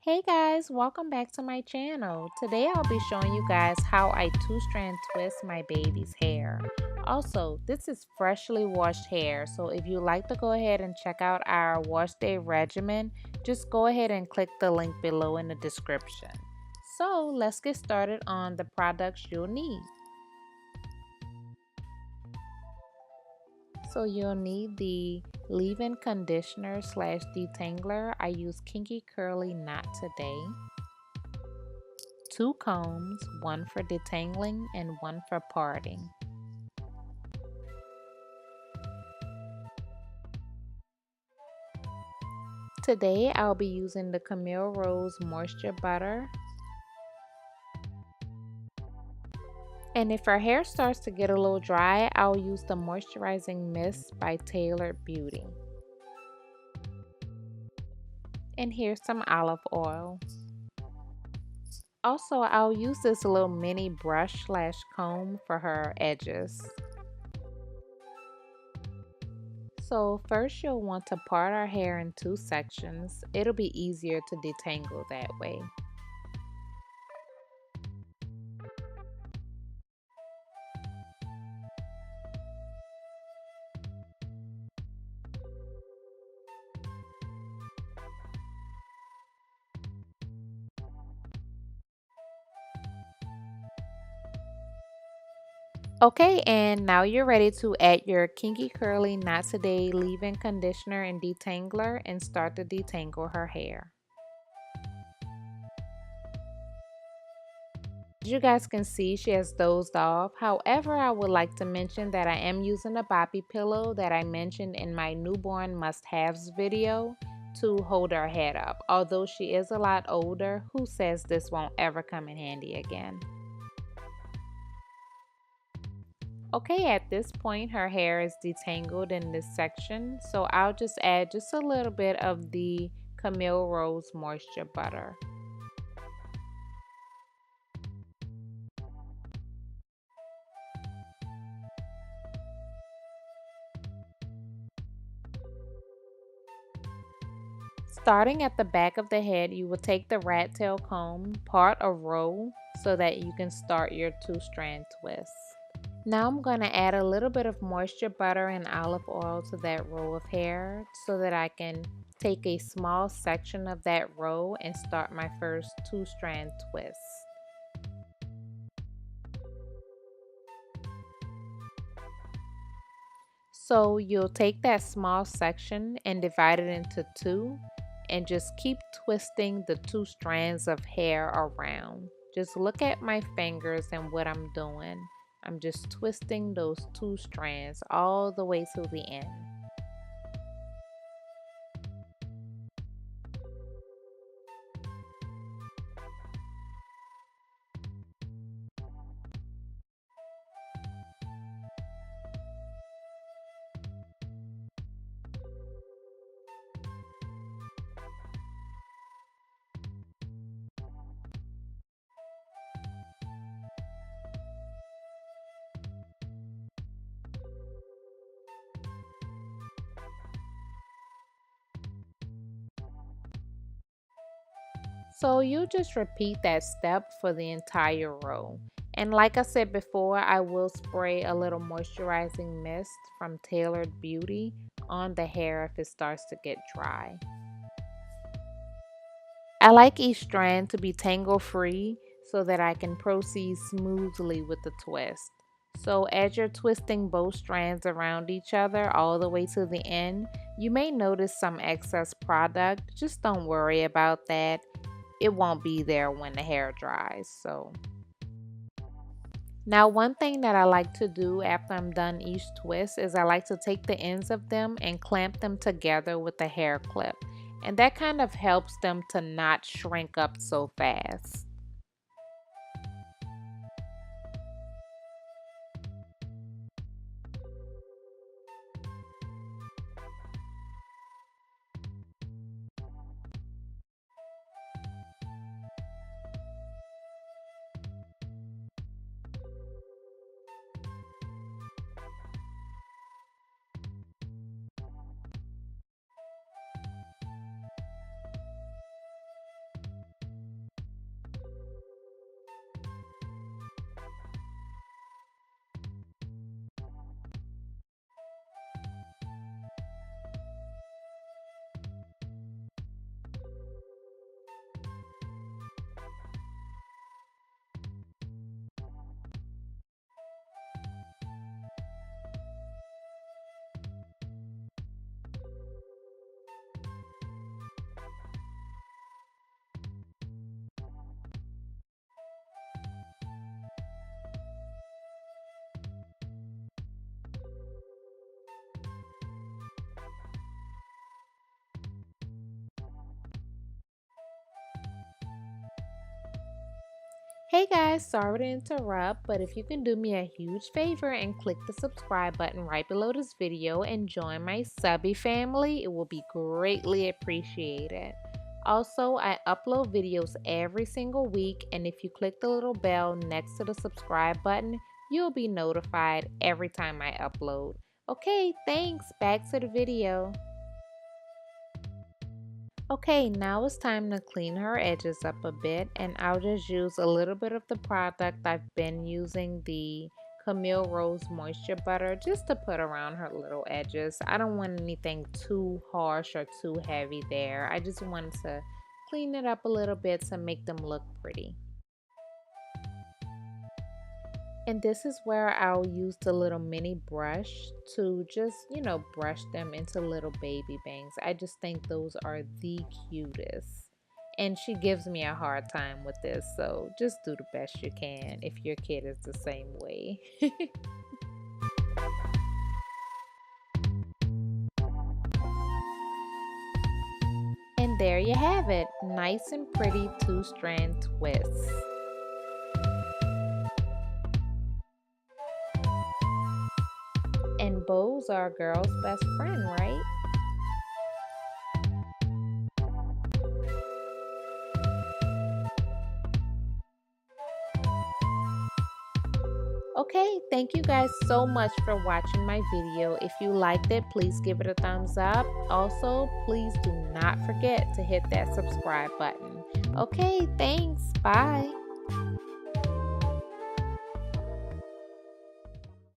Hey guys, welcome back to my channel. Today I'll be showing you guys how I two-strand twist my baby's hair. Also, this is freshly washed hair, so if you like to go ahead and check out our wash day regimen, just go ahead and click the link below in the description. So let's get started on the products you'll need. So you'll need the leave-in conditioner slash detangler. I use Kinky Curly Knot today. Two combs, one for detangling and one for parting. Today I'll be using the Camille Rose Moisture Butter. And if our hair starts to get a little dry, I'll use the Moisturizing Mist by Tailored Beauty. And here's some olive oil. Also, I'll use this little mini brush slash comb for her edges. So first you'll want to part our hair in two sections. It'll be easier to detangle that way. Okay, and now you're ready to add your Kinky Curly Not Today leave-in conditioner and detangler and start to detangle her hair. As you guys can see, she has dozed off. However, I would like to mention that I am using a boppy pillow that I mentioned in my newborn must-haves video to hold her head up. Although she is a lot older, who says this won't ever come in handy again? Okay, at this point her hair is detangled in this section, so I'll just add just a little bit of the Camille Rose Moisture Butter. Starting at the back of the head, you will take the rat tail comb, part a row so that you can start your two-strand twist. Now I'm going to add a little bit of moisture butter and olive oil to that row of hair so that I can take a small section of that row and start my first two-strand twist. So you'll take that small section and divide it into two and just keep twisting the two strands of hair around. Just look at my fingers and what I'm doing. I'm just twisting those two strands all the way to the end. So you just repeat that step for the entire row. And like I said before, I will spray a little moisturizing mist from Tailored Beauty on the hair if it starts to get dry. I like each strand to be tangle free so that I can proceed smoothly with the twist. So as you're twisting both strands around each other all the way to the end, you may notice some excess product. Just don't worry about that. It won't be there when the hair dries. Now one thing that I like to do after I'm done each twist is I like to take the ends of them and clamp them together with a hair clip. And that kind of helps them to not shrink up so fast. Hey guys, sorry to interrupt, but if you can do me a huge favor and click the subscribe button right below this video and join my subby family, it will be greatly appreciated. Also, I upload videos every single week, and if you click the little bell next to the subscribe button, you'll be notified every time I upload. Okay, thanks. Back to the video. Okay, now it's time to clean her edges up a bit, and I'll just use a little bit of the product I've been using, the Camille Rose Moisture Butter, just to put around her little edges. I don't want anything too harsh or too heavy there. I just want to clean it up a little bit to make them look pretty. And this is where I'll use the little mini brush to just, brush them into little baby bangs. I just think those are the cutest. And she gives me a hard time with this, so just do the best you can if your kid is the same way. And there you have it, nice and pretty two-strand twists. And bows are a girl's best friend, right? Okay, thank you guys so much for watching my video. If you liked it, please give it a thumbs up. Also, please do not forget to hit that subscribe button. Okay, thanks. Bye.